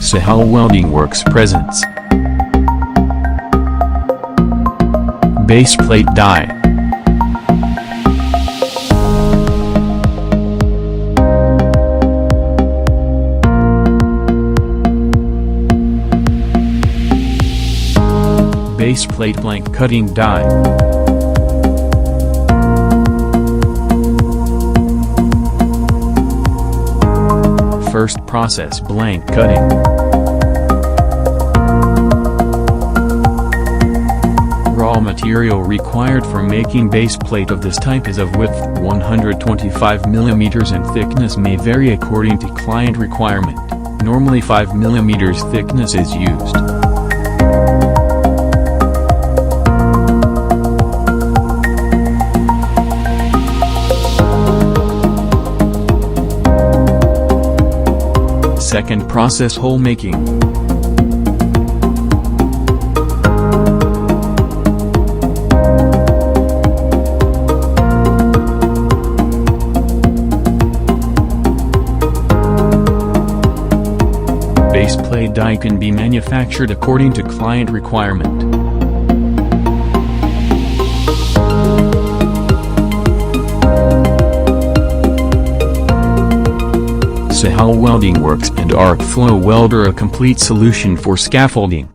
Sohal Welding Works presents Base plate die. Base plate blank cutting die. First process blank cutting. Raw material required for making base plate of this type is of width 125 mm and thickness may vary according to client requirement. Normally 5 mm thickness is used. Second process hole making. Base plate die can be manufactured according to client requirement. Sohal Welding Works and Arc Flow Welder, a complete solution for scaffolding.